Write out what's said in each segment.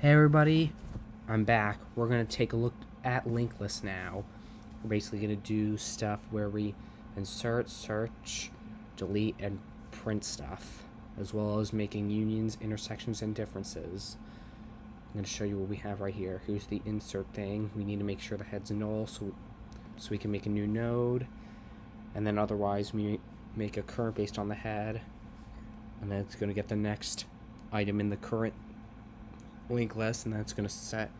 Hey everybody, I'm back. We're going to take a look at LinkedList now. We're basically going to do stuff where we insert, search, delete, and print stuff, as well as making unions, intersections, and differences. I'm going to show you what we have right here. Here's the insert thing. We need to make sure the head's null so we can make a new node, and then otherwise we make a current based on the head, and then it's going to get the next item in the current linked list, and that's going to set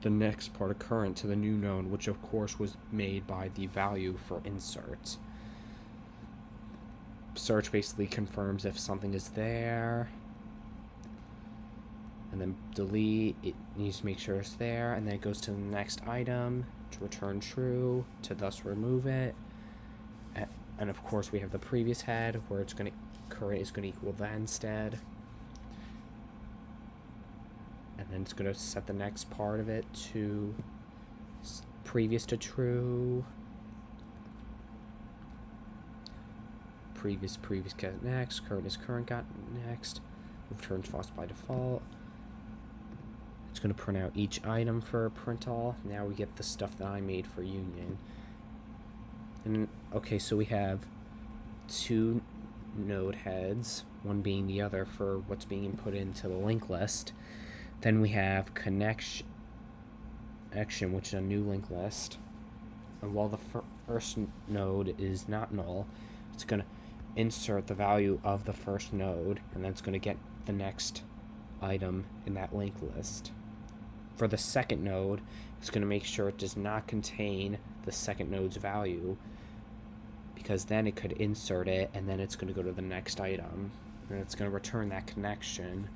the next part of current to the new node, which of course was made by the value for insert. Search basically confirms if something is there, and then delete, it needs to make sure it's there, and then it goes to the next item to return true, to thus remove it. And of course we have the previous head where it's going to current is going to equal that instead. And then it's going to set the next part of it to previous to true. Previous got next. Current is current got next. Returns false by default. It's going to print out each item for print all. Now we get the stuff that I made for union. And okay, so we have two node heads, one being the other for what's being input into the linked list. Then we have connection, which is a new linked list. And while the first node is not null, it's going to insert the value of the first node, and then it's going to get the next item in that linked list. For the second node, it's going to make sure it does not contain the second node's value, because then it could insert it, and then it's going to go to the next item, and it's going to return that connection.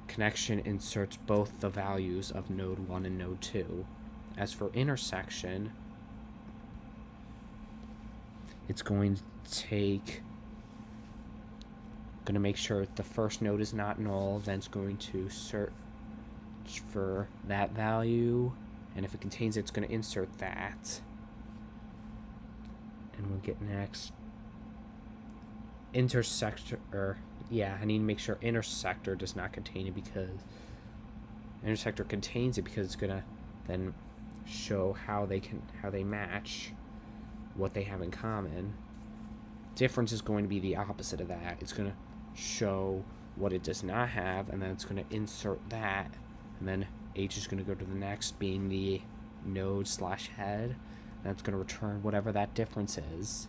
Connection inserts both the values of node 1 and node 2. As for intersection, it's going to make sure the first node is not null, then it's going to search for that value, and if it contains it, it's going to insert that. And we'll get next intersector. I need to make sure intersector does not contain it, because intersector contains it, because it's gonna then show how they match what they have in common. Difference is going to be the opposite of that. It's gonna show what it does not have, and then it's gonna insert that, and then H is gonna go to the next, being the node / head, and it's gonna return whatever that difference is.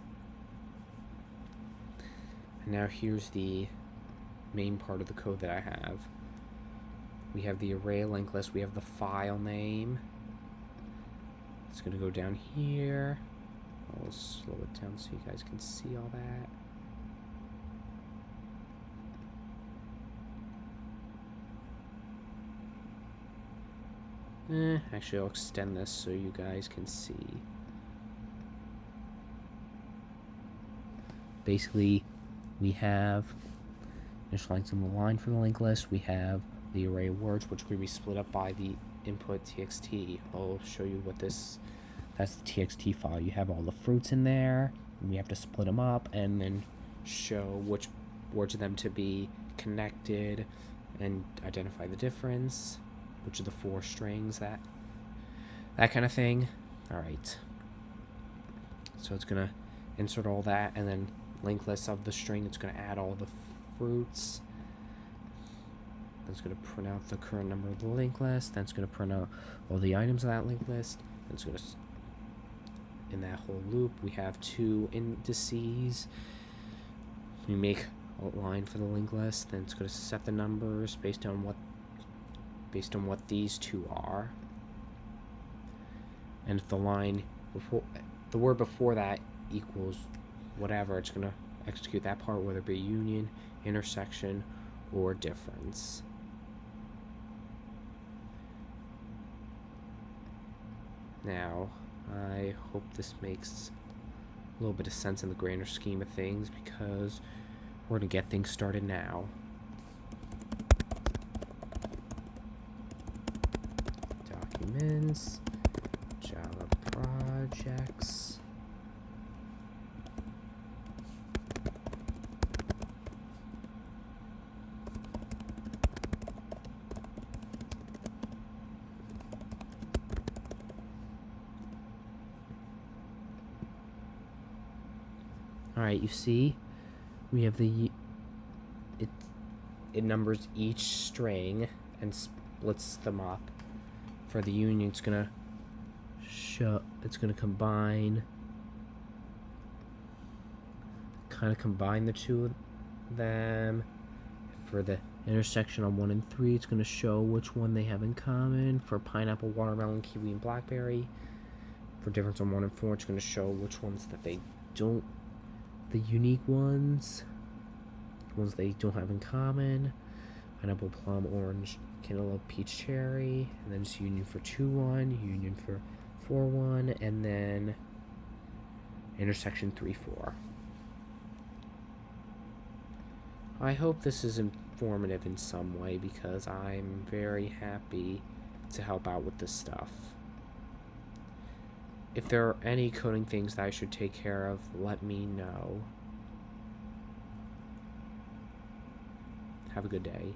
And now here's the main part of the code that I have. We have the array linked list, we have the file name. It's going to go down here. I'll slow it down so you guys can see all that. Actually, I'll extend this so you guys can see. Basically, we have initializing the line from the linked list. We have the array of words, which could be split up by the input txt. I'll show you what that's the txt file. You have all the fruits in there, and we have to split them up and then show which words of them to be connected and identify the difference, which are the 4 strings, that kind of thing. Alright, so it's gonna insert all that, and then linked list of the string, it's going to add all the fruits. Then it's going to print out the current number of the linked list. Then it's going to print out all the items of that linked list. Then it's going to, in that whole loop, we have 2 indices. We make a line for the linked list. Then it's going to set the numbers based on what these 2 are. And if the line before the word before that equals whatever, it's going to execute that part, whether it be union, intersection, or difference. Now, I hope this makes a little bit of sense in the grander scheme of things, because we're going to get things started now. Documents, Java projects. Alright, you see? We have it numbers each string and splits them up. For the union, it's gonna combine, kind of combine the two of them. For the intersection on 1 and 3, it's gonna show which one they have in common. For pineapple, watermelon, kiwi, and blackberry. For difference on 1 and 4, it's gonna show which ones that they don't, the unique ones they don't have in common. Pineapple, plum, orange, cantaloupe, peach, cherry, and then it's union for 2-1, union for 4-1, and then intersection 3-4. I hope this is informative in some way because I'm very happy to help out with this stuff. If there are any coding things that I should take care of, let me know. Have a good day.